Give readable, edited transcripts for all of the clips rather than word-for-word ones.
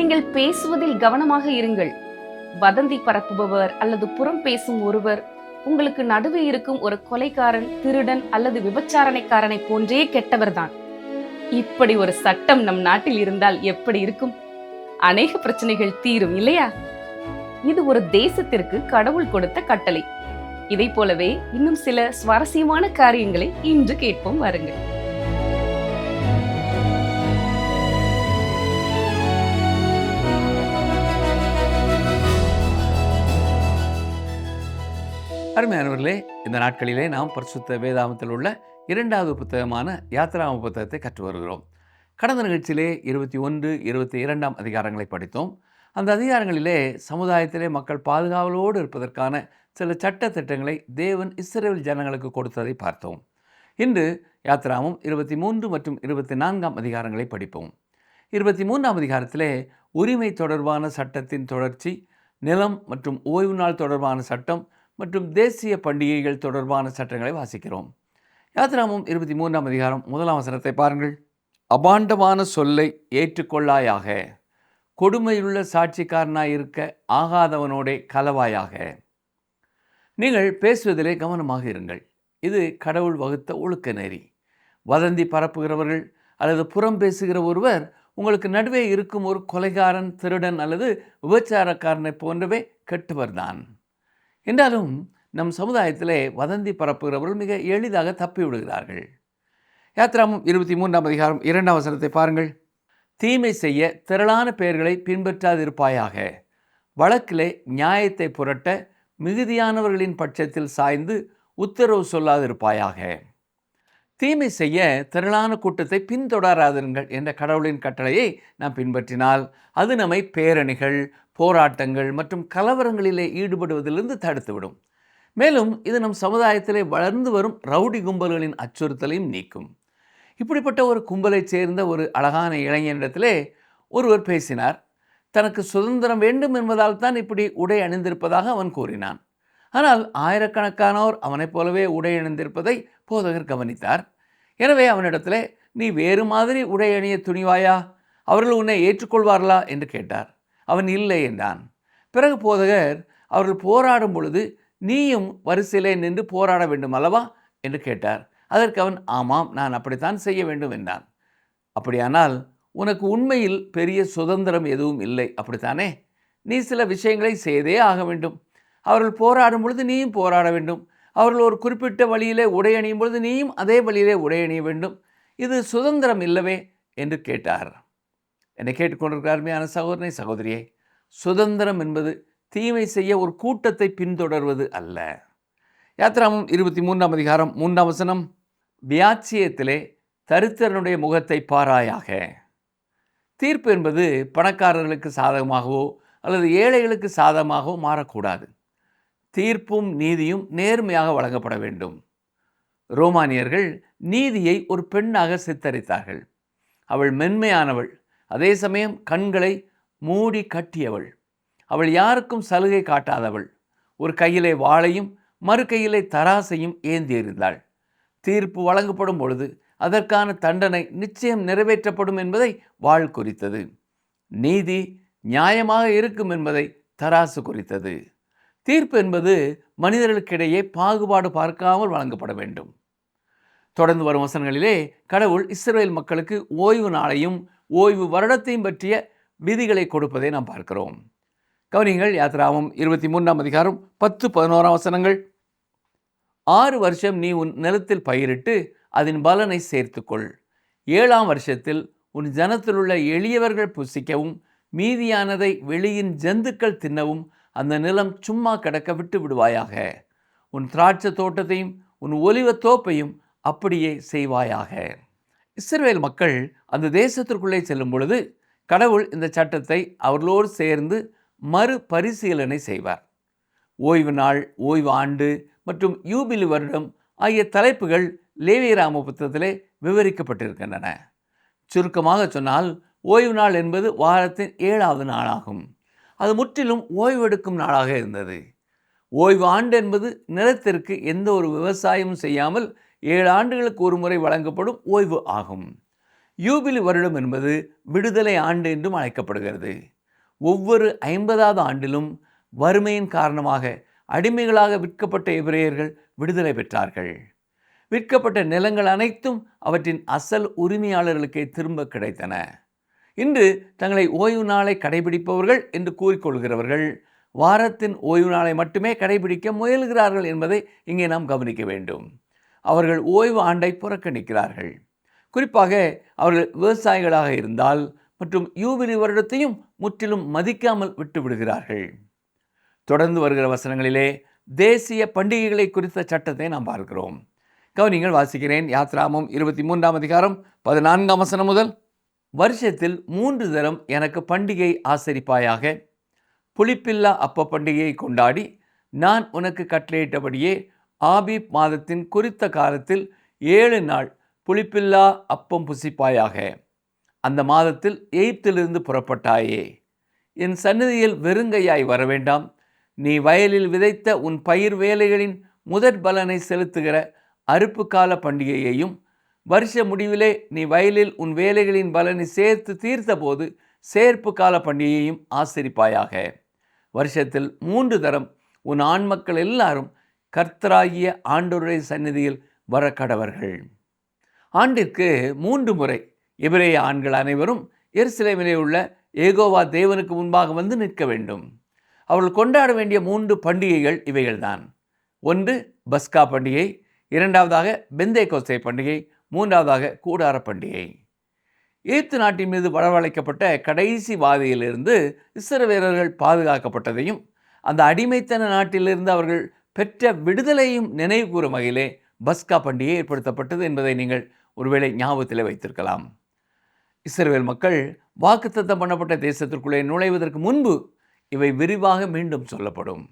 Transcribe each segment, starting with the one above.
நீங்கள் பேசுவதில் கவனமாக இருங்கள். வதந்தி பரப்புபவர் அல்லது புறம் பேசும் ஒருவர் உங்களுக்கு நடுவே இருக்கும் ஒரு கொலைகாரன், திருடன் அல்லது விபச்சாரணைக்காரனை போன்றே கெட்டவர்தான். இப்படி ஒரு சட்டம் நம் நாட்டில் இருந்தால் எப்படி இருக்கும்? அநேக பிரச்சனைகள் தீரும் இல்லையா? இது ஒரு தேசத்திற்கு கடவுள் கொடுத்த கட்டளை. இதை போலவே இன்னும் சில சுவாரஸ்யமான காரியங்களை இன்று கேட்போம் வாருங்கள். அருமையானவர்களே, இந்த நாட்களிலே நாம் பரிசுத்த வேதாகமத்தில் உள்ள 2வது புத்தகமான யாத்திராகம புத்தகத்தை கற்று வருகிறோம். கடந்த நிகழ்ச்சியிலே 21, 22 அதிகாரங்களை படித்தோம். அந்த அதிகாரங்களிலே சமுதாயத்திலே மக்கள் பாதுகாவலோடு இருப்பதற்கான சில சட்ட திட்டங்களை தேவன் இஸ்ரவேல் ஜனங்களுக்கு கொடுத்ததை பார்த்தோம். இன்று யாத்திராகமம் 23 மற்றும் 24 அதிகாரங்களை படிப்போம். 23 அதிகாரத்திலே உரிமை தொடர்பான சட்டத்தின் தொடர்ச்சி, நிலம் மற்றும் ஓய்வு நாள் தொடர்பான சட்டம் மற்றும் தேசிய பண்டிகைகள் தொடர்பான சட்டங்களை வாசிக்கிறோம். யாத்திராகமம் 23 அதிகாரம் 1 வசனத்தை பாருங்கள். அபாண்டமான சொல்லை ஏற்றுக்கொள்ளாயாக, கொடுமையுள்ள சாட்சிக்காரனாயிருக்க ஆகாதவனோடே கலவாயாக. நீங்கள் பேசுவதிலே கவனமாக இருங்கள். இது கடவுள் வகுத்த ஒழுக்க நெறி. வதந்தி பரப்புகிறவர்கள் அல்லது புறம் பேசுகிற ஒருவர் உங்களுக்கு நடுவே இருக்கும் ஒரு கொலைகாரன், திருடன் அல்லது விபச்சாரக்காரனை போன்றவே கெட்டவர்தான். என்றாலும் நம் சமுதாயத்திலே வதந்தி பரப்புகிறவர்கள் மிக எளிதாக தப்பி விடுகிறார்கள். யாத்திராகமம் 23 அதிகாரம் 2 வசனத்தை பாருங்கள். தீமை செய்ய திரளான பெயர்களை பின்பற்றாதிருப்பாயாக, வழக்கிலே நியாயத்தை புரட்ட மிகுதியானவர்களின் பட்சத்தில் சாய்ந்து உத்தரவு சொல்லாதிருப்பாயாக. தீமை செய்ய திரளான கூட்டத்தை பின்தொடராதிருங்கள் என்ற கடவுளின் கட்டளையை நாம் பின்பற்றினால் அது நம்மை பேரணிகள், போராட்டங்கள் மற்றும் கலவரங்களிலே ஈடுபடுவதிலிருந்து தடுத்துவிடும். மேலும் இது நம் சமுதாயத்திலே வளர்ந்து வரும் ரவுடி கும்பல்களின் அச்சுறுத்தலையும் நீக்கும். இப்படிப்பட்ட ஒரு கும்பலைச் சேர்ந்த ஒரு அழகான இளைஞனிடத்திலே ஒருவர் பேசினார். தனக்கு சுதந்திரம் வேண்டும் என்பதால் தான் இப்படி உடை அணிந்திருப்பதாக அவன் கூறினான். ஆனால் ஆயிரக்கணக்கானோர் அவனைப் போலவே உடை அணிந்திருப்பதை போதகர் கவனித்தார். எனவே அவனிடத்திலே, நீ வேறு மாதிரி உடை அணிய துணிவாயா? அவர்கள் உன்னை ஏற்றுக்கொள்வார்களா என்று கேட்டார். அவன் இல்லை என்றான். பிறகு போதகர், அவர்கள் போராடும் பொழுது நீயும் வரிசையிலே நின்று போராட வேண்டும் அல்லவா என்று கேட்டார். அதற்கு அவன், ஆமாம், நான் அப்படித்தான் செய்ய வேண்டும் என்றான். அப்படியானால் உனக்கு உண்மையில் பெரிய சுதந்திரம் எதுவும் இல்லை, அப்படித்தானே? நீ சில விஷயங்களை செய்தே ஆக வேண்டும். அவர்கள் போராடும் பொழுது நீயும் போராட வேண்டும். அவர்கள் ஒரு குறிப்பிட்ட வழியிலே உடை அணியும் பொழுது நீயும் அதே வழியிலே உடை அணிய வேண்டும். இது சுதந்திரம் இல்லவே என்று கேட்டார். என்னை கேட்டுக்கொண்டிருக்கிற அருமையான சகோதரனை, சகோதரியே, சுதந்திரம் என்பது தீமை செய்ய ஒரு கூட்டத்தை பின்தொடர்வது அல்ல. யாத்திராகமம் 23 அதிகாரம் 3 வசனம். வியாச்சியத்திலே தரித்திரனுடைய முகத்தை பாராயாக. தீர்ப்பு என்பது பணக்காரர்களுக்கு சாதகமாகவோ அல்லது ஏழைகளுக்கு சாதகமாகவோ மாறக்கூடாது. தீர்ப்பும் நீதியும் நேர்மையாக வழங்கப்பட வேண்டும். ரோமானியர்கள் நீதியை ஒரு பெண்ணாக சித்தரித்தார்கள். அவள் மென்மையானவள், அதே சமயம் கண்களை மூடி கட்டியவள். அவள் யாருக்கும் சலுகை காட்டாதவள். ஒரு கையிலே வாளையும் மறு கையிலே தராசையும் ஏந்தியிருந்தாள். தீர்ப்பு வழங்கப்படும் பொழுது அதற்கான தண்டனை நிச்சயம் நிறைவேற்றப்படும் என்பதை வாள் குறித்தது. நீதி நியாயமாக இருக்கும் என்பதை தராசு குறித்தது. தீர்ப்பு என்பது மனிதர்களுக்கிடையே பாகுபாடு பார்க்காமல் வழங்கப்பட வேண்டும். தொடர்ந்து வரும் வசனங்களிலே கடவுள் இஸ்ரவேல் மக்களுக்கு ஓய்வு நாளையும் ஓய்வு வருடத்தையும் பற்றிய விதிகளை கொடுப்பதை நாம் பார்க்கிறோம். கவனிங்கள். யாத்திராகமம் 23 அதிகாரம் 10-11 வசனங்கள். 6 வருஷம் நீ உன் நிலத்தில் பயிரிட்டு அதன் பலனை சேர்த்துக்கொள். 7ஆம் வருஷத்தில் உன் ஜனத்திலுள்ள எளியவர்கள் புசிக்கவும் மீதியானதை வெளியின் ஜந்துக்கள் தின்னவும் அந்த நிலம் சும்மா கிடக்க விட்டு விடுவாயாக. உன் திராட்சை தோட்டத்தையும் உன் ஒலிவத் தோப்பையும் அப்படியே செய்வாயாக. இஸ்ரவேல் மக்கள் அந்த தேசத்திற்குள்ளே செல்லும் பொழுது கடவுள் இந்த சட்டத்தை அவர்களோடு சேர்ந்து மறு பரிசீலனை செய்வார். ஓய்வு நாள், ஓய்வு ஆண்டு மற்றும் யூபிலி வருடம் ஆகிய தலைப்புகள் லேவியராகம புத்தகத்திலே விவரிக்கப்பட்டிருக்கின்றன. சுருக்கமாக சொன்னால், ஓய்வு நாள் என்பது வாரத்தின் 7வது நாளாகும். அது முற்றிலும் ஓய்வெடுக்கும் நாளாக இருந்தது. ஓய்வு ஆண்டு என்பது நிலத்திற்கு எந்த ஒரு விவசாயமும் செய்யாமல் 7 ஆண்டுகளுக்கு ஒரு முறை வழங்கப்படும் ஓய்வு ஆகும். யூபிலி வருடம் என்பது விடுதலை ஆண்டு என்றும் அழைக்கப்படுகிறது. ஒவ்வொரு 50வது ஆண்டிலும் வறுமையின் காரணமாக அடிமைகளாக விற்கப்பட்ட எபிரேயர்கள் விடுதலை பெற்றார்கள். விற்கப்பட்ட நிலங்கள் அனைத்தும் அவற்றின் அசல் உரிமையாளர்களுக்கே திரும்ப கிடைத்தன. இன்று தங்களை ஓய்வு நாளை கடைபிடிப்பவர்கள் என்று கூறிக்கொள்கிறவர்கள் வாரத்தின் ஓய்வு நாளை மட்டுமே கடைபிடிக்க முயல்கிறார்கள் என்பதை இங்கே நாம் கவனிக்க வேண்டும். அவர்கள் ஓய்வு ஆண்டை புறக்கணிக்கிறார்கள். குறிப்பாக அவர்கள் விவசாயிகளாக இருந்தால் மற்றும் யூபிலி வருடத்தையும் முற்றிலும் மதிக்காமல் விட்டு விடுகிறார்கள். தொடர்ந்து வருகிற வசனங்களிலே தேசிய பண்டிகைகளை குறித்த சட்டத்தை நாம் பார்க்கிறோம். கவனிங்கள், வாசிக்கிறேன். யாத்ராமம் 23ஆம் அதிகாரம் 14ஆம் வசனம் முதல். வருஷத்தில் 3 தரம் எனக்கு பண்டிகை ஆசரிப்பாயாக. புளிப்பில்லா அப்ப பண்டிகையை கொண்டாடி நான் உனக்கு கட்டளையிட்டபடியே ஆபீப் மாதத்தின் குறித்த காலத்தில் 7 நாள் புளிப்பில்லா அப்பம் புசிப்பாயாக. அந்த மாதத்தில் எகிப்திலிருந்து புறப்பட்டாயே. என் சந்நிதியில் வெறுங்கையாய் வரவேண்டாம். நீ வயலில் விதைத்த உன் பயிர் வேலைகளின் முதற் பலனை செலுத்துகிற அறுப்பு கால பண்டிகையையும், வருஷ முடிவிலே நீ வயலில் உன் வேலைகளின் பலனை சேர்த்து தீர்த்த போது சேர்ப்பு கால பண்டிகையையும் ஆசரிப்பாயாக. வருஷத்தில் 3 தரம் உன் ஆண் மக்கள் எல்லாரும் கர்த்தராகிய ஆண்டவருடைய சந்நிதியில் வர கடவர்கள். ஆண்டிற்கு 3 முறை எபிரேய ஆண்கள் அனைவரும் எருசலேமிலே உள்ள யெகோவா தேவனுக்கு முன்பாக வந்து நிற்க வேண்டும். அவர்கள் கொண்டாட வேண்டிய 3 பண்டிகைகள் இவைகள்தான். ஒன்று பஸ்கா பண்டிகை, இரண்டாவதாக பெந்தேகோஸ்தே பண்டிகை, மூன்றாவதாக கூடார பண்டிகை. எகிப்து நாட்டின் மீது வரவழைக்கப்பட்ட கடைசி வாதையிலிருந்து இஸ்ரவேலர்கள் பாதுகாக்கப்பட்டதையும் அந்த அடிமைத்தன நாட்டிலிருந்து அவர்கள் பெற்ற விடுதலையும் நினைவு கூறும் வகையிலே பஸ்கா பண்டிகை ஏற்படுத்தப்பட்டது என்பதை நீங்கள் ஒருவேளை ஞாபகத்தில் வைத்திருக்கலாம். இஸ்ரவேல் மக்கள் வாக்குத்தத்தம் பண்ணப்பட்ட தேசத்திற்குள்ளே நுழைவதற்கு முன்பு இவை விரிவாக மீண்டும் சொல்லப்படும்.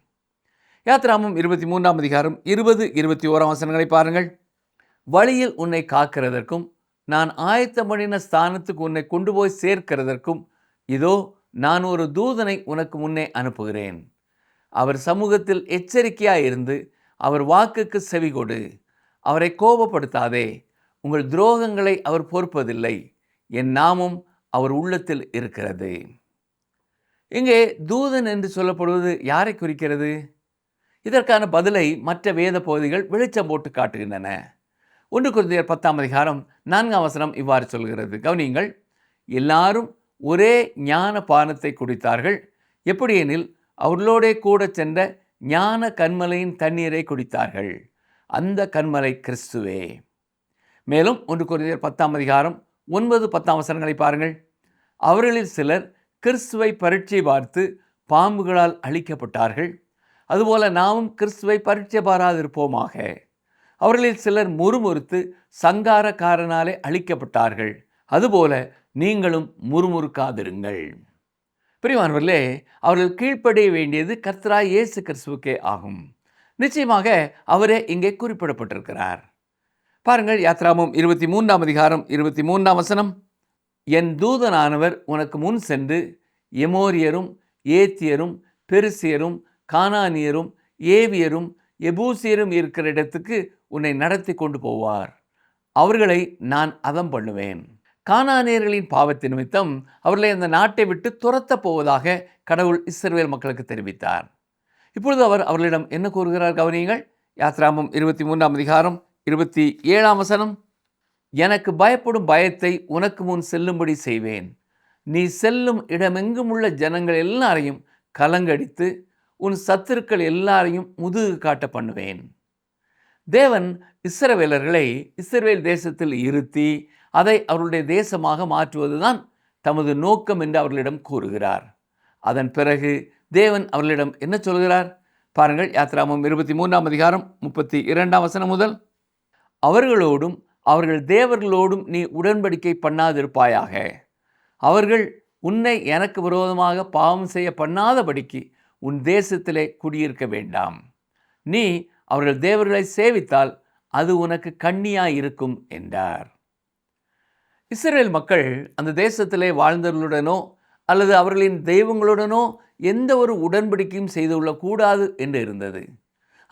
யாத்ராமம் 23ஆம் அதிகாரம் 20-21 வசனங்களை பாருங்கள். வழியில் உன்னை காக்கிறதற்கும் நான் ஆயத்தம் பண்ணின ஸ்தானத்துக்கு உன்னை கொண்டு போய் சேர்க்கிறதற்கும் இதோ நான் ஒரு தூதனை உனக்கு முன்னே அனுப்புகிறேன். அவர் சமூகத்தில் எச்சரிக்கையாயிருந்து அவர் வாக்குக்கு செவி கொடு. அவரை கோபப்படுத்தாதே. உங்கள் துரோகங்களை அவர் பொறுப்பதில்லை. என் நாமம் அவர் உள்ளத்தில் இருக்கிறது. இங்கே தூதன் என்று சொல்லப்படுவது யாரை குறிக்கிறது? இதற்கான பதிலை மற்ற வேத பகுதிகள் வெளிச்சம் போட்டு காட்டுகின்றன. 1 கொரிந்தியர் 10ஆம் அதிகாரம் 4ஆம் வசனம் இவ்வாறு சொல்கிறது. கவனியுங்கள். எல்லாரும் ஒரே ஞான பானத்தை குடித்தார்கள். எப்படியெனில் அவர்களோடே கூட சென்ற ஞான கன்மலையின் தண்ணீரை குடித்தார்கள். அந்த கன்மலை கிறிஸ்துவே. மேலும் 1 கொரிந்தியர் 10ஆம் அதிகாரம் 9-10 வசனங்களை பாருங்கள். அவர்களில் சிலர் கிறிஸ்துவை பரீட்சை பார்த்து பாம்புகளால் அழிக்கப்பட்டார்கள். அதுபோல நாமும் கிறிஸ்துவை பரீட்சை பாராதிருப்போமாக. அவர்களில் சிலர் முறுமுறுத்து சங்காரக்காரனாலே அழிக்கப்பட்டார்கள். அதுபோல நீங்களும் முறுமுறுக்காதிருங்கள். பிரியமானவர்களே, அவர்கள் கீழ்ப்படிய வேண்டியது கர்த்தராகிய இயேசு கிறிஸ்துவுக்கே ஆகும். நிச்சயமாக அவரே இங்கே குறிப்பிடப்பட்டிருக்கிறார். பாருங்கள், யாத்ராமம் 23ஆம் அதிகாரம் 23ஆம் வசனம். என் தூதனானவர் உனக்கு முன் சென்று எமோரியரும் ஏத்தியரும் பெருசியரும் கானானியரும் ஏவியரும் எபூசியரும் இருக்கிற இடத்துக்கு உன்னை நடத்தி கொண்டு போவார். அவர்களை நான் அதம் பண்ணுவேன். கானானியர்களின் பாவத்தின் நிமித்தம் அவர்களை அந்த நாட்டை விட்டு துரத்தப் போவதாக கடவுள் இஸ்ரவேல் மக்களுக்கு தெரிவித்தார். இப்பொழுது அவர் அவர்களிடம் என்ன கூறுகிறார்? கவனியுங்கள். யாத்ராமம் 23ஆம் அதிகாரம் 27ஆம் வசனம். எனக்கு பயப்படும் பயத்தை உனக்கு முன் செல்லும்படி செய்வேன். நீ செல்லும் இடமெங்கும் உள்ள ஜனங்கள் எல்லாரையும் கலங்கடித்து உன் சத்துருக்கள் எல்லாரையும் முதுகு காட்ட பண்ணுவேன். தேவன் இஸ்ரவேலர்களை இஸ்ரவேல் தேசத்தில் இருத்தி அதை அவருடைய தேசமாக மாற்றுவதுதான் தமது நோக்கம் என்று அவர்களிடம் கூறுகிறார். அதன் பிறகு தேவன் அவர்களிடம் என்ன சொல்கிறார்? பாருங்கள், யாத்ராமம் 23ஆம் அதிகாரம் 32ஆம் வசனம் முதல். அவர்களோடும் அவர்கள் தேவர்களோடும் நீ உடன்படிக்கை பண்ணாதிருப்பாயாக. அவர்கள் உன்னை எனக்கு விரோதமாக பாவம் செய்ய பண்ணாதபடிக்கு உன் தேசத்திலே குடியிருக்க வேண்டாம். நீ அவர்கள் தேவர்களை சேவித்தால் அது உனக்கு கண்ணியாயிருக்கும் என்றார். இஸ்ரவேல் மக்கள் அந்த தேசத்திலே வாழ்ந்தவர்களுடனோ அல்லது அவர்களின் தெய்வங்களுடனோ எந்த ஒரு உடன்படிக்கையும் செய்துள்ள கூடாது என்று இருந்தது.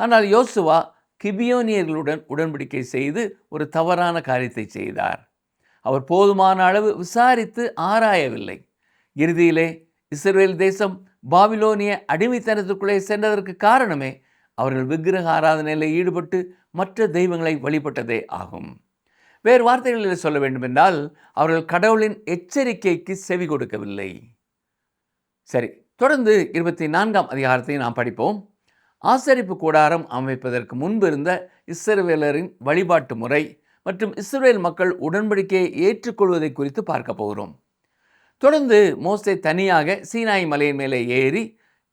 ஆனால் யோசுவா கிபியோனியர்களுடன் உடன்படிக்கை செய்து ஒரு தவறான காரியத்தை செய்தார். அவர் போதுமான அளவு விசாரித்து ஆராயவில்லை. இறுதியிலே இஸ்ரவேல் தேசம் பாபிலோனிய அடிமைத்தனத்திற்குள்ளே சென்றதற்கு காரணமே அவர்கள் விக்கிரக ஆராதனையில் ஈடுபட்டு மற்ற தெய்வங்களை வழிபட்டதே ஆகும். வேறு வார்த்தைகளில் சொல்ல வேண்டுமென்றால் அவர்கள் கடவுளின் எச்சரிக்கைக்கு செவி கொடுக்கவில்லை. சரி, தொடர்ந்து 24ஆம் அதிகாரத்தை நாம் படிப்போம். ஆசரிப்பு கூடாரம் அமைப்பதற்கு முன்பு இருந்த இஸ்ரவேலரின் வழிபாட்டு முறை மற்றும் இஸ்ரவேல் மக்கள் உடன்படிக்கையை ஏற்றுக்கொள்வதை குறித்து பார்க்க போகிறோம். தொடர்ந்து மோசே தனியாக சீனாய் மலையின் மேலே ஏறி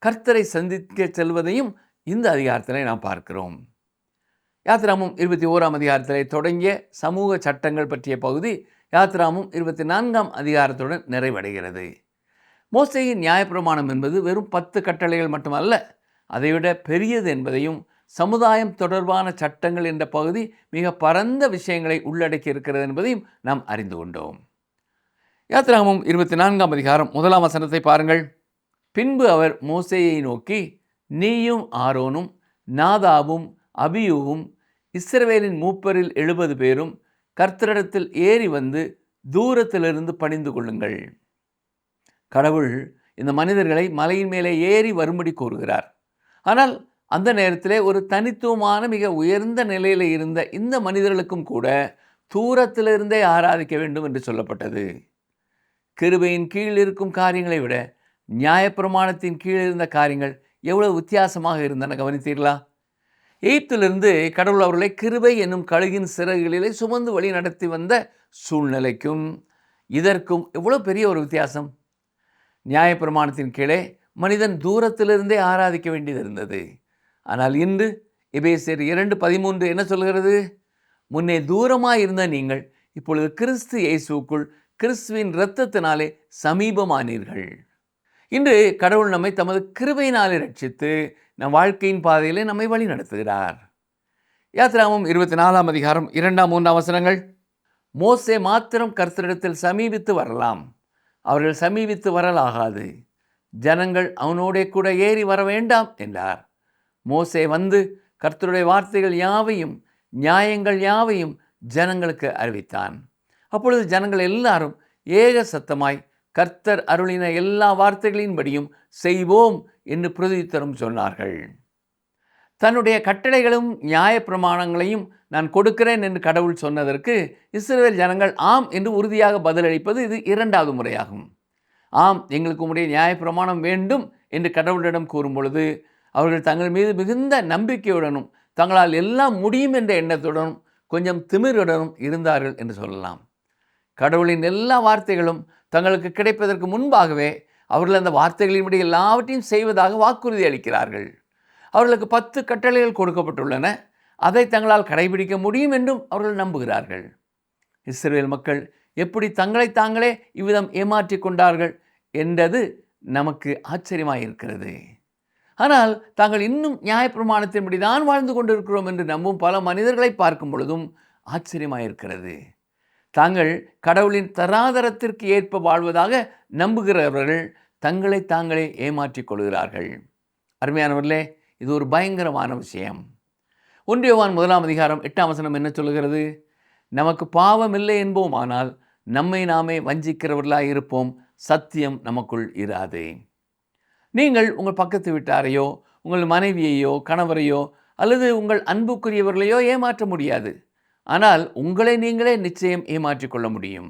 கர்த்தரை சந்திக்க செல்வதையும் இந்த அதிகாரத்தில் நாம் பார்க்கிறோம். யாத்ராமம் 21ஆம் அதிகாரத்தில் தொடங்கிய சமூக சட்டங்கள் பற்றிய பகுதி யாத்ராமம் 24ஆம் அதிகாரத்துடன் நிறைவடைகிறது. மோசேயின் நியாயப்பிரமாணம் என்பது வெறும் 10 கட்டளைகள் மட்டுமல்ல, அதைவிட பெரியது என்பதையும் சமுதாயம் தொடர்பான சட்டங்கள் என்ற பகுதி மிக பரந்த விஷயங்களை உள்ளடக்கி இருக்கிறது என்பதையும் நாம் அறிந்து கொண்டோம். யாத்ராகமம் 24ஆம் அதிகாரம் 1ஆம் வசனத்தை பாருங்கள். பின்பு அவர் மோசேயை நோக்கி, நீயும் ஆரோனும் நாதாபும் அபியூவும் இஸ்ரவேலின் மூப்பரில் 70 பேரும் கர்த்தரிடத்தில் ஏறி வந்து தூரத்திலிருந்து பணிந்து கொள்ளுங்கள். கடவுள் இந்த மனிதர்களை மலையின் மேலே ஏறி வரும்படி கூறுகிறார். ஆனால் அந்த நேரத்திலே ஒரு தனித்துவமான மிக உயர்ந்த நிலையில் இருந்த இந்த மனிதர்களுக்கும் கூட தூரத்திலிருந்தே ஆராதிக்க வேண்டும் என்று சொல்லப்பட்டது. கிருபையின் கீழ் இருக்கும் காரியங்களை விட நியாயப்பிரமாணத்தின் கீழ் இருந்த காரியங்கள் எவ்வளவு வித்தியாசமாக இருந்தன கவனித்தீர்களா? எகிப்திலிருந்து கடவுள் அவர்களை கிருபை என்னும் கழுகின் சிறகுகளிலே சுமந்து வழி நடத்தி வந்த சூழ்நிலைக்கும் இதற்கும் எவ்வளோ பெரிய ஒரு வித்தியாசம். நியாயப்பிரமாணத்தின் கீழே மனிதன் தூரத்திலிருந்தே ஆராதிக்க வேண்டியது இருந்தது. ஆனால் இன்று எபேசியர் 2:13 என்ன சொல்கிறது? முன்னே தூரமாக இருந்த நீங்கள் இப்பொழுது கிறிஸ்து இயேசுக்குள் கிறிஸ்துவின் இரத்தத்தினாலே சமீபமானீர்கள். இன்று கடவுள் நம்மை தமது கிருபையினாலே ரட்சித்து நம் வாழ்க்கையின் பாதையிலே நம்மை வழி நடத்துகிறார். யாத்ராகமம் 24ஆம் அதிகாரம் 2-3 வசனங்கள். மோசே மாத்திரம் கர்த்தரிடத்தில் சமீபித்து வரலாம், அவர்கள் சமீபித்து வரலாகாது. ஜனங்கள் அவனோடே கூட ஏறி வர வேண்டாம் என்றார். மோசே வந்து கர்த்தருடைய வார்த்தைகள் யாவையும் நியாயங்கள் யாவையும் ஜனங்களுக்கு அறிவித்தான். அப்பொழுது ஜனங்கள் எல்லாரும் ஏக சத்தமாய் கர்த்தர் அருளின எல்லா வார்த்தைகளின்படியும் செய்வோம் என்று பிரதியுத்தரம் சொன்னார்கள். தன்னுடைய கட்டளைகளும் நியாய பிரமாணங்களையும் நான் கொடுக்கிறேன் என்று கடவுள் சொன்னதற்கு இஸ்ரவேல் ஜனங்கள் ஆம் என்று உறுதியாக பதிலளிப்பது இது 2வது முறையாகும். ஆம், எங்களுக்கு உம்முடைய நியாய பிரமாணம் வேண்டும் என்று கடவுளிடம் கூறும் பொழுது அவர்கள் தங்கள் மீது மிகுந்த நம்பிக்கையுடனும் தங்களால் எல்லாம் முடியும் என்ற எண்ணத்துடனும் கொஞ்சம் திமிருடனும் இருந்தார்கள் என்று சொல்லலாம். கடவுளின் எல்லா வார்த்தைகளும் தங்களுக்கு கிடைப்பதற்கு முன்பாகவே அவர்கள் அந்த வார்த்தைகளின்படி எல்லாவற்றையும் செய்வதாக வாக்குறுதி அளிக்கிறார்கள். அவர்களுக்கு 10 கட்டளைகள் கொடுக்கப்பட்டுள்ளன, அதை தங்களால் கடைபிடிக்க முடியும் என்றும் அவர்கள் நம்புகிறார்கள். இஸ்ரவேல் மக்கள் எப்படி தங்களை தாங்களே இவ்விதம் ஏமாற்றி கொண்டார்கள் என்றது நமக்கு ஆச்சரியமாயிருக்கிறது. ஆனால் தாங்கள் இன்னும் நியாயப்பிரமாணத்தின்படி தான் வாழ்ந்து கொண்டிருக்கிறோம் என்று நம்பும் பல மனிதர்களை பார்க்கும் பொழுதும் ஆச்சரியமாயிருக்கிறது. தாங்கள் கடவுளின் தராதரத்திற்கு ஏற்ப வாழ்வதாக நம்புகிறவர்கள் தங்களை தாங்களே ஏமாற்றிக் கொள்கிறார்கள். அருமையானவர்களே, இது ஒரு பயங்கரமான விஷயம். 1 யோவான் 1ஆம் அதிகாரம் 8ஆம் வசனம் என்ன சொல்கிறது? நமக்கு பாவம் இல்லை என்போமானால் நம்மை நாமே வஞ்சிக்கிறவர்களாய் இருப்போம், சத்தியம் நமக்குள் இராது. நீங்கள் உங்கள் பக்கத்து வீட்டாரையோ உங்கள் மனைவியையோ கணவரையோ அல்லது உங்கள் அன்புக்குரியவர்களையோ ஏமாற்ற முடியாது. ஆனால் உங்களை நீங்களே நிச்சயம் ஏமாற்றிக் கொள்ள முடியும்.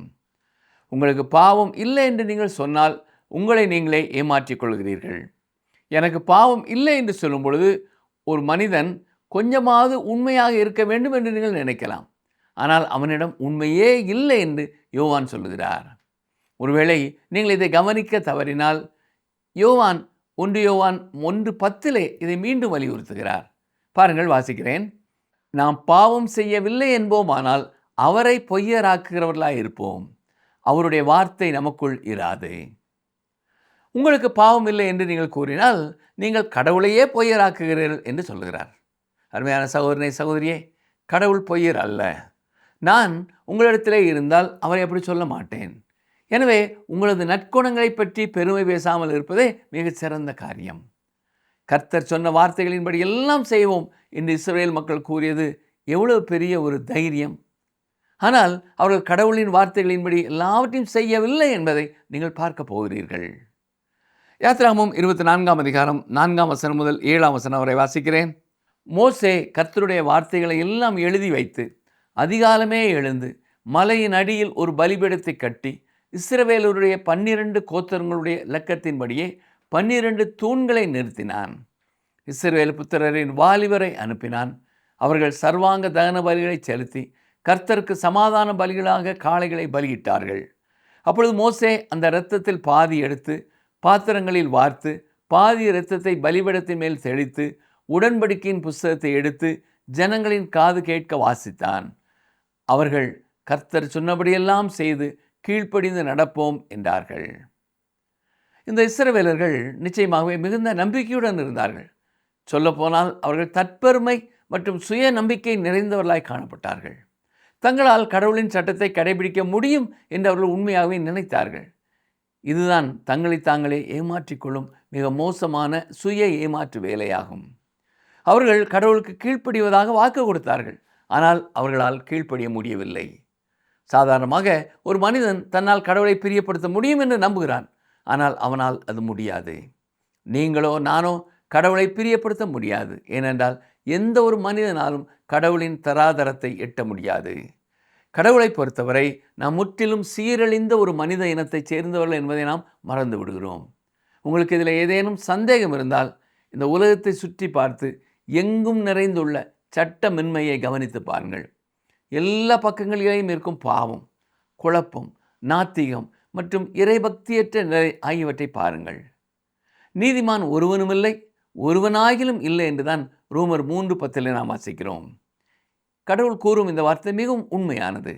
உங்களுக்கு பாவம் இல்லை என்று நீங்கள் சொன்னால் உங்களை நீங்களே ஏமாற்றிக் கொள்கிறீர்கள். எனக்கு பாவம் இல்லை என்று சொல்லும் பொழுது ஒரு மனிதன் கொஞ்சமாவது உண்மையாக இருக்க வேண்டும் என்று நீங்கள் நினைக்கலாம். ஆனால் அவனிடம் உண்மையே இல்லை என்று யோவான் சொல்லுகிறார். ஒருவேளை நீங்கள் இதை கவனிக்க தவறினால் யோவான் 1 யோவான் 1:10 இதை மீண்டும் வலியுறுத்துகிறார். பாருங்கள், வாசிக்கிறேன். நாம் பாவம் செய்யவில்லை என்போமானால் அவரை பொய்யராக்குகிறவர்களாய் இருப்போம், அவருடைய வார்த்தை நமக்குள் இராது. உங்களுக்கு பாவம் இல்லை என்று நீங்கள் கூறினால் நீங்கள் கடவுளையே பொய்யராக்குகிறீர்கள் என்று சொல்லுகிறார். அருமையான சகோதரனே சகோதரியே, கடவுள் பொய்யர் அல்ல. நான் உங்களிடத்திலே இருந்தால் அவரை அப்படி சொல்ல மாட்டேன். எனவே உங்களது நற்குணங்களை பற்றி பெருமை பேசாமல் இருப்பதே மிகச் சிறந்த காரியம். கர்த்தர் சொன்ன வார்த்தைகளின்படி எல்லாம் செய்வோம் என்று இஸ்ரவேல் மக்கள் கூறியது எவ்வளவு பெரிய ஒரு தைரியம். ஆனால் அவர்கள் கடவுளின் வார்த்தைகளின்படி எல்லாவற்றையும் செய்யவில்லை என்பதை நீங்கள் பார்க்க போகிறீர்கள். யாத்திராகமம் 24ஆம் அதிகாரம் 4ஆம் வசனம் முதல் 7ஆம் வசனம் வரை வாசிக்கிறேன். மோசே கர்த்தருடைய வார்த்தைகளை எல்லாம் எழுதி வைத்து அதிகாலமே எழுந்து மலையின் அடியில் ஒரு பலிபீடத்தை கட்டி இஸ்ரவேலருடைய 12 கோத்திரங்களுடைய இலக்கத்தின்படியே 12 தூண்களை நிறுத்தினான். இஸ்ரவேல் புத்திரரின் வாலிபரை அனுப்பினான். அவர்கள் சர்வாங்க தகன பலிகளை செலுத்தி கர்த்தருக்கு சமாதான பலிகளாக காளைகளை பலியிட்டார்கள். அப்பொழுது மோசே அந்த இரத்தத்தில் பாதி எடுத்து பாத்திரங்களில் வார்த்து பாதி இரத்தத்தை பலிபீடத்தின் மேல் தெளித்து உடன்படிக்கையின் புஸ்தகத்தை எடுத்து ஜனங்களின் காது கேட்க வாசித்தான். அவர்கள் கர்த்தர் சொன்னபடியெல்லாம் செய்து கீழ்ப்படிந்து நடப்போம் என்றார்கள். இந்த இஸ்ரவேலர்கள் நிச்சயமாகவே மிகுந்த நம்பிக்கையுடன் இருந்தார்கள். சொல்லப்போனால் அவர்கள் தற்பெருமை மற்றும் சுய நம்பிக்கை நிறைந்தவர்களாய் காணப்பட்டார்கள். தங்களால் கடவுளின் சட்டத்தை கடைபிடிக்க முடியும் என்று அவர்கள் உண்மையாகவே நினைத்தார்கள். இதுதான் தங்களை தாங்களே ஏமாற்றிக்கொள்ளும் மிக மோசமான சுய ஏமாற்று வேலையாகும். அவர்கள் கடவுளுக்கு கீழ்ப்படிவதாக வாக்கு கொடுத்தார்கள். ஆனால் அவர்களால் கீழ்ப்படிய முடியவில்லை. சாதாரணமாக ஒரு மனிதன் தன்னால் கடவுளை பிரியப்படுத்த முடியும் என்று நம்புகிறான். ஆனால் அவனால் அது முடியாது. நீங்களோ நானோ கடவுளை பிரியப்படுத்த முடியாது. ஏனென்றால் எந்த ஒரு மனிதனாலும் கடவுளின் தராதரத்தை எட்ட முடியாது. கடவுளை பொறுத்தவரை நாம் முற்றிலும் சீரழிந்த ஒரு மனித இனத்தைச் சேர்ந்தவர்கள் என்பதை நாம் மறந்து விடுகிறோம். உங்களுக்கு இதில் ஏதேனும் சந்தேகம் இருந்தால் இந்த உலகத்தை சுற்றி பார்த்து எங்கும் நிறைந்துள்ள சட்டமின்மையை கவனித்து பாருங்கள். எல்லா பக்கங்களிலேயும் இருக்கும் பாவம், குழப்பம், நாத்திகம் மற்றும் இறைபக்தியற்ற நிலை ஆகியவற்றை பாருங்கள். நீதிமான் ஒருவனுமில்லை, ஒருவனாகிலும் இல்லை என்றுதான் ரோமர் 3:10 நாம் வாசிக்கிறோம். கடவுள் கூறும் இந்த வார்த்தை மிகவும் உண்மையானது.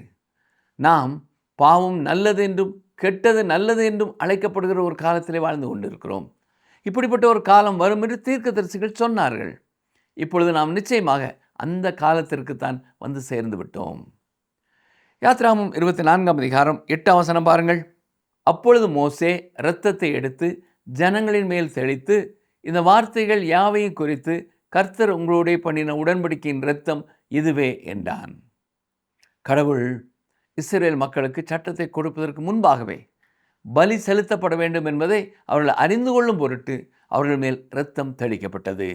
நாம் பாவம் நல்லது என்றும் கெட்டது நல்லது என்றும் அழைக்கப்படுகிற ஒரு காலத்திலே வாழ்ந்து கொண்டிருக்கிறோம். இப்படிப்பட்ட ஒரு காலம் வரும் என்று தீர்க்கதரிசிகள் சொன்னார்கள். இப்பொழுது நாம் நிச்சயமாக அந்த காலத்திற்கு தான் வந்து சேர்ந்து விட்டோம். யாத்திராகமம் 24ஆம் அதிகாரம் 8ஆம் வசனம் பாருங்கள். அப்பொழுது மோசே இரத்தத்தை எடுத்து ஜனங்களின் மேல் தெளித்து, இந்த வார்த்தைகள் யாவையும் குறித்து கர்த்தர் உங்களுடைய பண்ணின உடன்படிக்கையின் இரத்தம் இதுவே என்றான். கடவுள் இஸ்ரவேல் மக்களுக்கு சட்டத்தை கொடுப்பதற்கு முன்பாகவே பலி செலுத்தப்பட வேண்டும் என்பதை அவர்கள் அறிந்து கொள்ளும் பொருட்டு அவர்கள் மேல் இரத்தம் தெளிக்கப்பட்டது.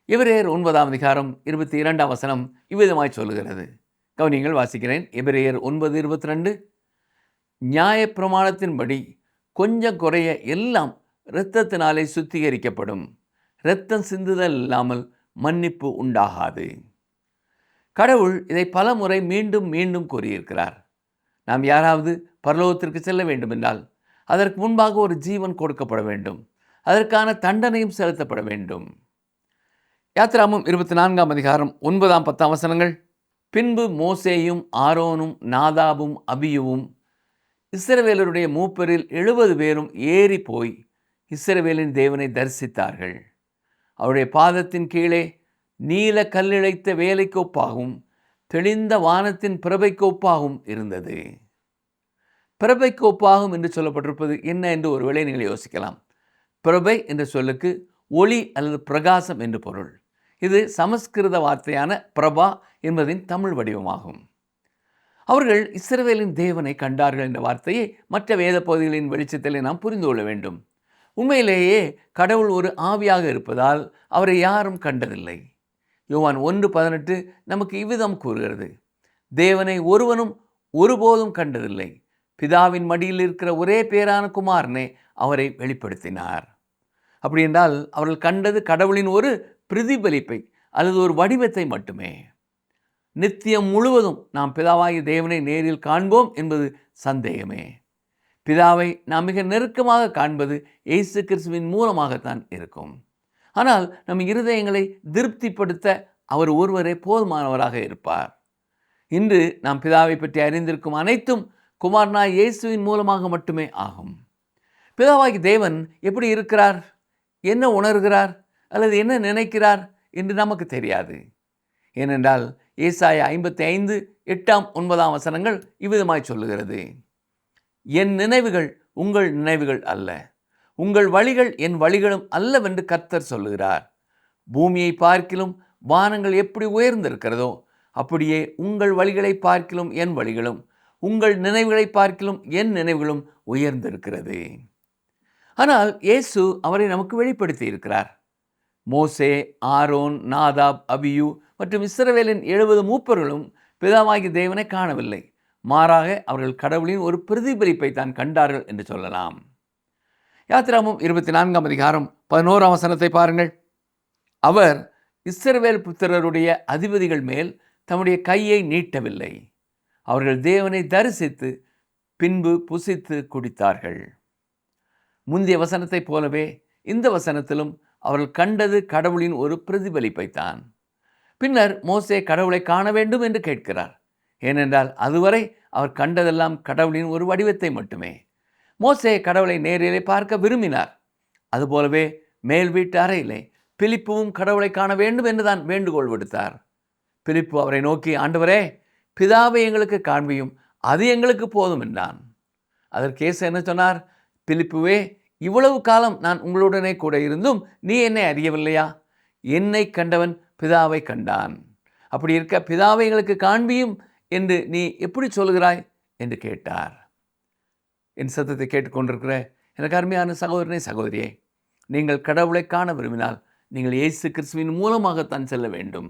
எபிரேயர் 9ஆம் அதிகாரம் 22ஆம் வசனம் இவ்விதமாய் சொல்லுகிறது. கவனியங்கள், வாசிக்கிறேன். எபிரேயர் 9:22. நியாயப்பிரமாணத்தின்படி கொஞ்சம் குறைய எல்லாம் இரத்தத்தினாலே சுத்திகரிக்கப்படும். இரத்தம் சிந்துதல் இல்லாமல் மன்னிப்பு உண்டாகாது. கடவுள் இதை பல முறை மீண்டும் மீண்டும் கூறியிருக்கிறார். நாம் யாராவது பரலோகத்திற்கு செல்ல வேண்டுமென்றால் அதற்கு முன்பாக ஒரு ஜீவன் கொடுக்கப்பட வேண்டும். அதற்கான தண்டனையும் செலுத்தப்பட வேண்டும். யாத்திராகமம் 24ஆம் அதிகாரம் 9ஆம் 10ஆம் வசனங்கள். பின்பு மோசேயும் ஆரோனும் நாதாபும் அபியுவும் இஸ்ரவேலருடைய மூப்பரில் 70 பேரும் ஏறி போய் இஸ்ரவேலின் தேவனை தரிசித்தார்கள். அவருடைய பாதத்தின் கீழே நீல கல்லிழைத்த வேலைக்கு ஒப்பாகவும் தெளிந்த வானத்தின் பிரபைக்கு ஒப்பாகவும் இருந்தது. பிரபைக்கு ஒப்பாகும் என்று சொல்லப்பட்டிருப்பது என்ன என்று ஒருவேளை நீங்கள் யோசிக்கலாம். பிரபை என்ற சொல்லுக்கு ஒளி அல்லது பிரகாசம் என்று பொருள். இது சமஸ்கிருத வார்த்தையான பிரபா என்பதின் தமிழ் வடிவமாகும். அவர்கள் இஸ்ரவேலின் தேவனை கண்டார்கள் என்ற வார்த்தையை மற்ற வேத பகுதிகளின் வெளிச்சத்திலே நாம் புரிந்து கொள்ள வேண்டும். உண்மையிலேயே கடவுள் ஒரு ஆவியாக இருப்பதால் அவரை யாரும் கண்டதில்லை. யோவான் 1:18 நமக்கு இவ்விதம் கூறுகிறது. தேவனை ஒருவனும் ஒருபோதும் கண்டதில்லை. பிதாவின் மடியில் இருக்கிற ஒரே பேரான குமாரனே அவரை வெளிப்படுத்தினார். அப்படி என்றால் அவர்கள் கண்டது கடவுளின் ஒரு பிரதிபலிப்பை அல்லது ஒரு வடிவத்தை மட்டுமே. நித்தியம் முழுவதும் நாம் பிதாவாகிய தேவனை நேரில் காண்போம் என்பது சந்தேகமே. பிதாவை நாம் மிக நெருக்கமாக காண்பது இயேசு கிறிஸ்துவின் மூலமாகத்தான் இருக்கும். ஆனால் நம் இருதயங்களை திருப்திப்படுத்த அவர் ஒருவரே போதுமானவராக இருப்பார். இன்று நாம் பிதாவை பற்றி அறிந்திருக்கும் அனைத்தும் குமாரனாய் இயேசுவின் மூலமாக மட்டுமே ஆகும். பிதாவாகிய தேவன் எப்படி இருக்கிறார், என்ன உணர்கிறார் அல்லது என்ன நினைக்கிறார் என்று நமக்கு தெரியாது. ஏனென்றால் ஏசாயா 55:8-9 வசனங்கள் இவ்விதமாய் சொல்லுகிறது. என் நினைவுகள் உங்கள் நினைவுகள் அல்ல, உங்கள் வழிகள் என் வழிகளும் அல்லவென்று கர்த்தர் சொல்லுகிறார். பூமியை பார்க்கிலும் வானங்கள் எப்படி உயர்ந்திருக்கிறதோ அப்படியே உங்கள் வழிகளை பார்க்கிலும் என் வழிகளும், உங்கள் நினைவுகளை பார்க்கிலும் என் நினைவுகளும் உயர்ந்திருக்கிறது. ஆனால் இயேசு அவரை நமக்கு வெளிப்படுத்தி இருக்கிறார். மோசே, ஆரோன், நாதாப், அபியூ மற்றும் இஸ்ரவேலின் 70 மூப்பர்களும் பிதாவாகிய தேவனை காணவில்லை. மாறாக அவர்கள் கடவுளின் ஒரு பிரதிபலிப்பை தான் கண்டார்கள் என்று சொல்லலாம். யாத்திராகமம் 24ஆம் அதிகாரம் 11ஆம் வசனத்தை பாருங்கள். அவர் இஸ்ரவேல் புத்திரருடைய அதிபதிகள் மேல் தம்முடைய கையை நீட்டவில்லை. அவர்கள் தேவனை தரிசித்து பின்பு புசித்து குடித்தார்கள். முந்தைய வசனத்தைப் போலவே இந்த வசனத்திலும் அவர்கள் கண்டது கடவுளின் ஒரு பிரதிபலிப்பைத்தான். பின்னர் மோசே கடவுளை காண வேண்டும் என்று கேட்கிறார். ஏனென்றால் அதுவரை அவர் கண்டதெல்லாம் கடவுளின் ஒரு வடிவத்தை மட்டுமே. மோசே கடவுளை நேரிலே பார்க்க விரும்பினார். அதுபோலவே மேல் வீட்டு அறையிலே பிலிப்புவும் கடவுளை காண வேண்டும் என்றுதான் வேண்டுகோள் விடுத்தார். பிலிப்பு அவரை நோக்கி, ஆண்டவரே, பிதாவை எங்களுக்கு காண்பியும், அது எங்களுக்கு போதும் என்றான். அதற்கு இயேசு என்ன சொன்னார்? பிலிப்புவே, இவ்வளவு காலம் நான் உங்களுடனே கூட இருந்தும் நீ என்னை அறியவில்லையா? என்னை கண்டவன் பிதாவை கண்டான். அப்படி இருக்க பிதாவை எங்களுக்கு காண்பியும் என்று நீ எப்படி சொல்கிறாய் என்று கேட்டார். என் சத்தத்தை கேட்டுக்கொண்டிருக்கிற எனக்கு அருமையான சகோதரனே, சகோதரியே, நீங்கள் கடவுளை காண விரும்பினால் நீங்கள் இயேசு கிறிஸ்துவின் மூலமாகத்தான் செல்ல வேண்டும்.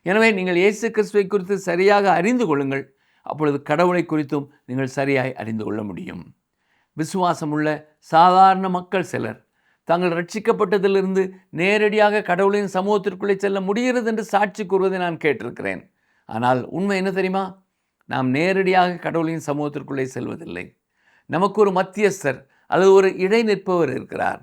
எனவே நீங்கள் இயேசு கிறிஸ்துவை குறித்து சரியாக அறிந்து கொள்ளுங்கள். அப்பொழுது கடவுளை குறித்தும் நீங்கள் சரியாய் அறிந்து கொள்ள முடியும். விசுவாசமுள்ள சாதாரண மக்கள் சிலர் தாங்கள் ரட்சிக்கப்பட்டதிலிருந்து நேரடியாக கடவுளின் சமூகத்திற்குள்ளே செல்ல முடிகிறது என்று சாட்சி கூறுவதை நான் கேட்டிருக்கிறேன். ஆனால் உண்மை என்ன தெரியுமா? நாம் நேரடியாக கடவுளின் சமூகத்திற்குள்ளே செல்வதில்லை. நமக்கு ஒரு மத்தியஸ்தர் அல்லது ஒரு இடை நிற்பவர் இருக்கிறார்.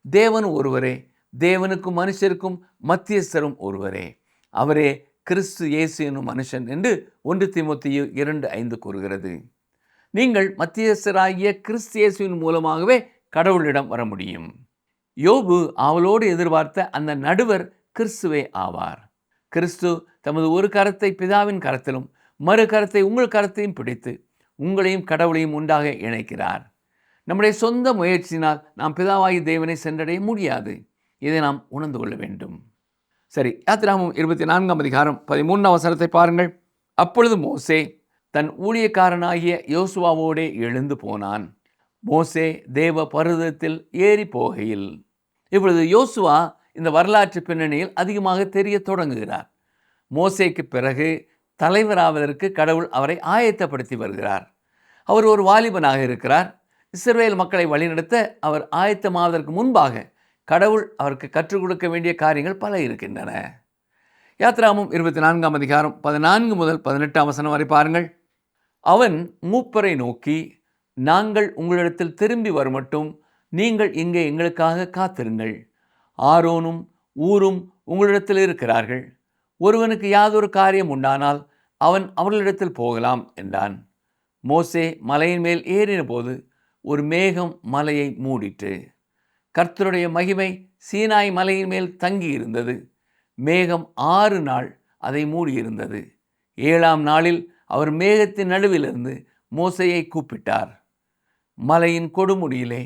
தேவன் ஒருவரே, தேவனுக்கும் மனுஷருக்கும் மத்தியஸ்தரும் ஒருவரே. அவரே கிறிஸ்து இயேசு என்னும் மனுஷன் என்று 1 தீமோத்தேயு 2:5 கூறுகிறது. நீங்கள் மத்தியஸ்தராகிய கிறிஸ்து இயேசுவின் மூலமாகவே கடவுளிடம் வர முடியும். யோபு ஆவலோடு எதிர்பார்த்த அந்த நடுவர் கிறிஸ்துவே ஆவார். கிறிஸ்து தமது ஒரு கரத்தை பிதாவின் கரத்திலும் மறு கரத்தை உங்கள் கரத்தையும் பிடித்து உங்களையும் கடவுளையும் உண்டாக இணைக்கிறார். நம்முடைய சொந்த முயற்சியினால் நாம் பிதாவாகி தேவனை சென்றடைய முடியாது. இதை நாம் உணர்ந்து கொள்ள வேண்டும். சரி, யாத்திராகமம் 24ஆம் அதிகாரம் 13ஆம் வசனத்தை பாருங்கள். அப்பொழுது மோசே தன் ஊழியக்காரனாகிய யோசுவாவோடே எழுந்து போனான். மோசே தேவ பர்வதத்தில் ஏறி போகையில். இப்பொழுது யோசுவா இந்த வரலாற்று பின்னணியில் அதிகமாக தெரிய தொடங்குகிறார். மோசேக்கு பிறகு தலைவராவதற்கு கடவுள் அவரை ஆயத்தப்படுத்தி வருகிறார். அவர் ஒரு வாலிபனாக இருக்கிறார். இஸ்ரவேல் மக்களை வழிநடத்த அவர் ஆயத்தமாவதற்கு முன்பாக கடவுள் அவருக்கு கற்றுக் கொடுக்க வேண்டிய காரியங்கள் பல இருக்கின்றன. யாத்திராகமம் 24ஆம் அதிகாரம் 14 முதல் 18ஆம் வசனம் வரை பாருங்கள். அவன் மூப்பரை நோக்கி, நாங்கள் உங்களிடத்தில் திரும்பி வருமட்டும் நீங்கள் இங்கே எங்களுக்காக காத்திருங்கள். ஆரோனும் ஊரும் உங்களிடத்தில் இருக்கிறார்கள். ஒருவனுக்கு யாதொரு காரியம் உண்டானால் அவன் அவர்களிடத்தில் போகலாம் என்றான். மோசே மலையின் மேல் ஏறின போது ஒரு மேகம் மலையை மூடிற்று. கர்த்தருடைய மகிமை சீனாய் மலையின் மேல் தங்கியிருந்தது. மேகம் 6 நாள் அதை மூடியிருந்தது. 7ஆம் நாளில் அவர் மேகத்தின் நடுவிலிருந்து மோசேயை கூப்பிட்டார். மலையின் கொடுமுடியிலே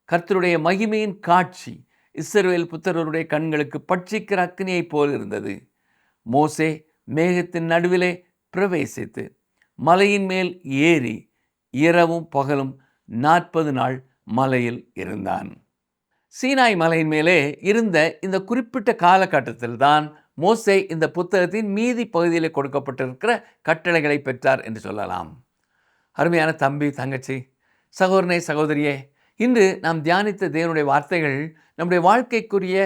கர்த்தருடைய மகிமையின் காட்சி இஸ்ரவேல் புத்திரருடைய கண்களுக்கு பட்சிக்கிற அக்கினியைப் போல் இருந்தது. மோசே மேகத்தின் நடுவிலே பிரவேசித்து மலையின் மேல் ஏறி இரவும் பகலும் 40 நாள் மலையில் இருந்தான். சீனாய் மலையின் மேலே இருந்த இந்த குறிப்பிட்ட காலகட்டத்தில் தான் மோசே இந்த புத்தகத்தின் மீதி பகுதியில் கொடுக்கப்பட்டிருக்கிற கட்டளைகளை பெற்றார் என்று சொல்லலாம். அருமையான தம்பி, தங்கச்சி, சகோதரனே, சகோதரியே, இன்று நாம் தியானித்த தேவனுடைய வார்த்தைகள் நம்முடைய வாழ்க்கைக்குரிய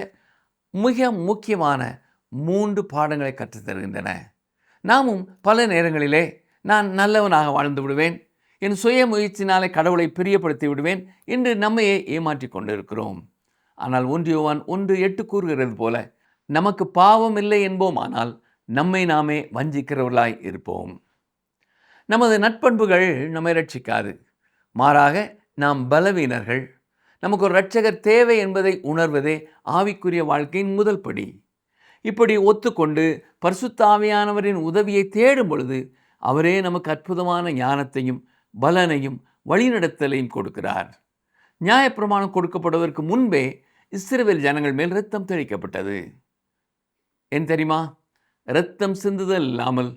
மிக முக்கியமான 3 பாடங்களை கற்றுத்தருகின்றன. நாமும் பல நேரங்களிலே நான் நல்லவனாக வாழ்ந்து விடுவேன், என் சுய முயற்சினாலே கடவுளை பிரியப்படுத்தி விடுவேன் என்று நம்மையே ஏமாற்றி கொண்டிருக்கிறோம். ஆனால் 1 யோவான் 1:8 கூறுகிறது போல, நமக்கு பாவம் இல்லை என்போமானால் நம்மை நாமே வஞ்சிக்கிறவர்களாய் இருப்போம். நமது நட்பண்புகள் நம்மை ரட்சிக்காது. மாறாக நாம் பலவீனர்கள். நமக்கு ஒரு இரட்சகர் தேவை என்பதை உணர்வதே ஆவிக்குரிய வாழ்க்கையின் முதல் படி. இப்படி ஒத்துக்கொண்டு பரிசுத்த ஆவியானவரின் உதவியை தேடும் பொழுது அவரே நமக்கு அற்புதமான ஞானத்தையும் பலனையும் வழிநடத்தலையும் கொடுக்கிறார். நியாயப்பிரமாணம் கொடுக்கப்படுவதற்கு முன்பே இஸ்ரவேல் ஜனங்கள் மேல் இரத்தம் தெளிக்கப்பட்டது. ஏன் தெரியுமா? இரத்தம் சிந்துதல் இல்லாமல்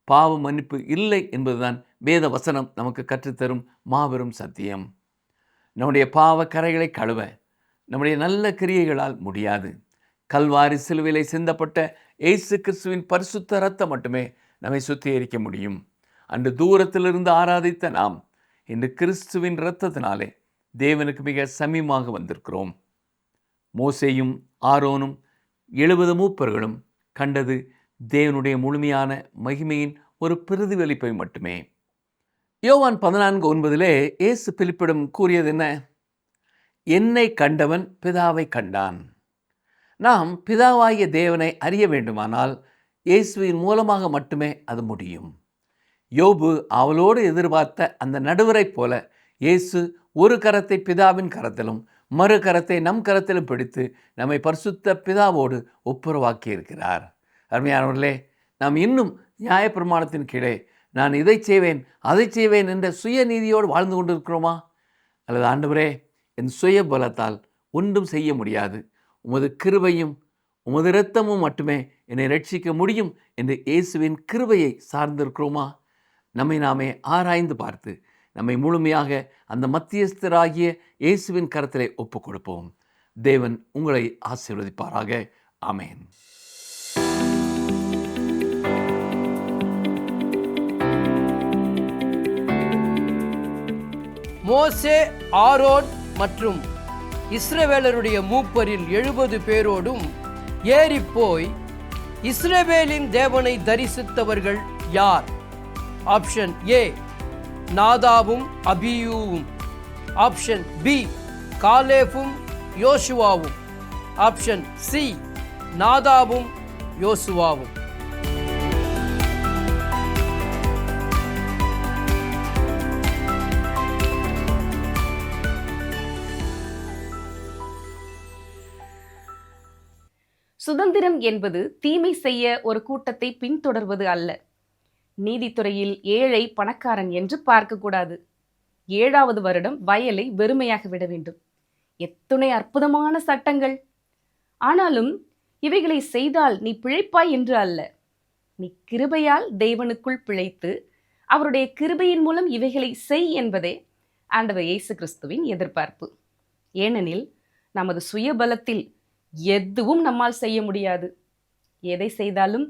பாவ மன்னிப்பு இல்லை என்பதுதான் வேத வசனம் நமக்கு கற்றுத்தரும் மாபெரும் சத்தியம். நம்முடைய பாவ கரைகளை கழுவ நம்முடைய நல்ல கிரியைகளால் முடியாது. கல்வாரி சிலுவிலை சிந்தப்பட்ட இயேசு கிறிஸ்துவின் பரிசுத்த இரத்தம் மட்டுமே நம்மை சுத்திகரிக்க முடியும். அன்று தூரத்திலிருந்து ஆராதித்த நாம் இன்று கிறிஸ்துவின் இரத்தத்தினாலே தேவனுக்கு மிக சமீபமாக வந்திருக்கிறோம். மோசேயும் ஆரோனும் 70 மூப்பர்களும் கண்டது தேவனுடைய முழுமையான மகிமையின் ஒரு பிரதிபலிப்பை மட்டுமே. யோவான் 14:9 இயேசு பிலிப்பிடம் கூறியது என்ன? என்னை கண்டவன் பிதாவை கண்டான். நாம் பிதாவாகிய தேவனை அறிய வேண்டுமானால் இயேசுவின் மூலமாக மட்டுமே அது முடியும். யோபு அவளோடு எதிர்பார்த்த அந்த நடுவரை போல இயேசு ஒரு கரத்தை பிதாவின் கரத்திலும் மறு கரத்தை நம் கரத்திலும் பிடித்து நம்மை பரிசுத்த பிதாவோடு ஒப்புரவாக்கி இருக்கிறார். அருமையானவர்களே, நாம் இன்னும் நியாயப்பிரமாணத்தின் கீழே நான் இதை செய்வேன் அதை செய்வேன் என்ற சுய நீதியோடு வாழ்ந்து கொண்டிருக்கிறோமா? அல்லது ஆண்டவரே, என் சுய பலத்தால் ஒன்றும் செய்ய முடியாது, உமது கிருபையும் உமது இரத்தமும் மட்டுமே என்னை ரட்சிக்க முடியும் என்று இயேசுவின் கிருபையை சார்ந்திருக்கிறோமா? நம்மை நாமே ஆராய்ந்து பார்த்து நம்மை முழுமையாக அந்த மத்தியஸ்தராகிய இயேசுவின் கரத்திலே ஒப்புக் கொடுப்போம். தேவன் உங்களை ஆசீர்வதிப்பாராக. ஆமென். மோசே, ஆரோன் மற்றும் இஸ்ரவேலருடைய மூப்பரில் 70 பேரோடும் ஏறிப்போய் இஸ்ரவேலின் தேவனை தரிசித்தவர்கள் யார்? ஆப்ஷன் ஏ, நாதாபும் அபியூவும். ஆப்ஷன் பி, காலேபும் யோசுவாவும். ஆப்ஷன் சி, நாதாபும் யோசுவாவும். சுதந்திரம் என்பது தீமை செய்ய ஒரு கூட்டத்தை பின்தொடர்வது அல்ல. நீதித்துறையில் ஏழை பணக்காரன் என்று பார்க்கக்கூடாது. 7வது வருடம் வயலை வெறுமையாக விட வேண்டும். எத்துணை அற்புதமான சட்டங்கள்! ஆனாலும் இவைகளை செய்தால் நீ பிழைப்பாய் என்று அல்ல. நீ கிருபையால் தேவனுக்குள் பிழைத்து அவருடைய கிருபையின் மூலம் இவைகளை செய் என்பதே ஆண்டவர் இயேசு கிறிஸ்துவின் எதிர்பார்ப்பு. ஏனெனில் நமது சுயபலத்தில் எதுவும் நம்மால் செய்ய முடியாது. எதை செய்தாலும்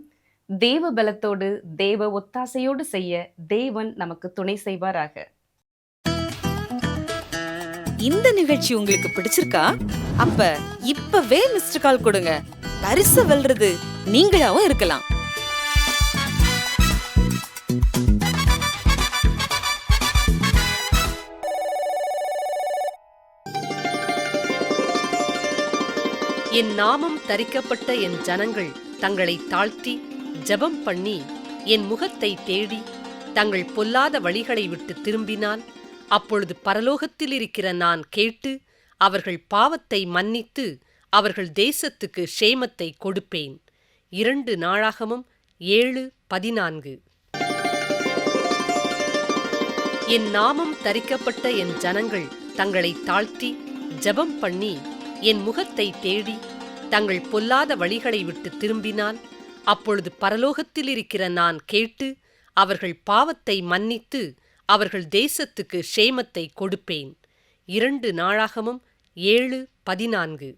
தேவ பலத்தோடு தேவ ஒத்தாசையோடு செய்ய தேவன் நமக்கு துணை செய்வாராக. இந்த நிகழ்ச்சி உங்களுக்கு பிடிச்சிருக்கா? அப்ப இப்பவே மிஸ்டர் கால் கொடுங்க. பரிசு வெல்றது நீங்களாவும் இருக்கலாம். என் நாமம் தரிக்கப்பட்ட என் ஜனங்கள் தங்களை தாழ்த்தி ஜெபம் பண்ணி என் முகத்தை தேடி தங்கள் பொல்லாத வழிகளை விட்டு திரும்பினால், அப்பொழுது பரலோகத்தில் இருக்கிற நான் கேட்டு அவர்கள் பாவத்தை மன்னித்து அவர்கள் தேசத்துக்கு சேமத்தை கொடுப்பேன். 2 நாளாகமம் 7:14. என் நாமம் தரிக்கப்பட்ட என் ஜனங்கள் தங்களை தாழ்த்தி ஜெபம் பண்ணி என் முகத்தை தேடி தங்கள் பொல்லாத வழிகளை விட்டு திரும்பினால், அப்பொழுது பரலோகத்தில் இருக்கிற நான் கேட்டு அவர்கள் பாவத்தை மன்னித்து அவர்கள் தேசத்துக்கு சேமத்தை கொடுப்பேன். 2 நாளாகமம் 7:14.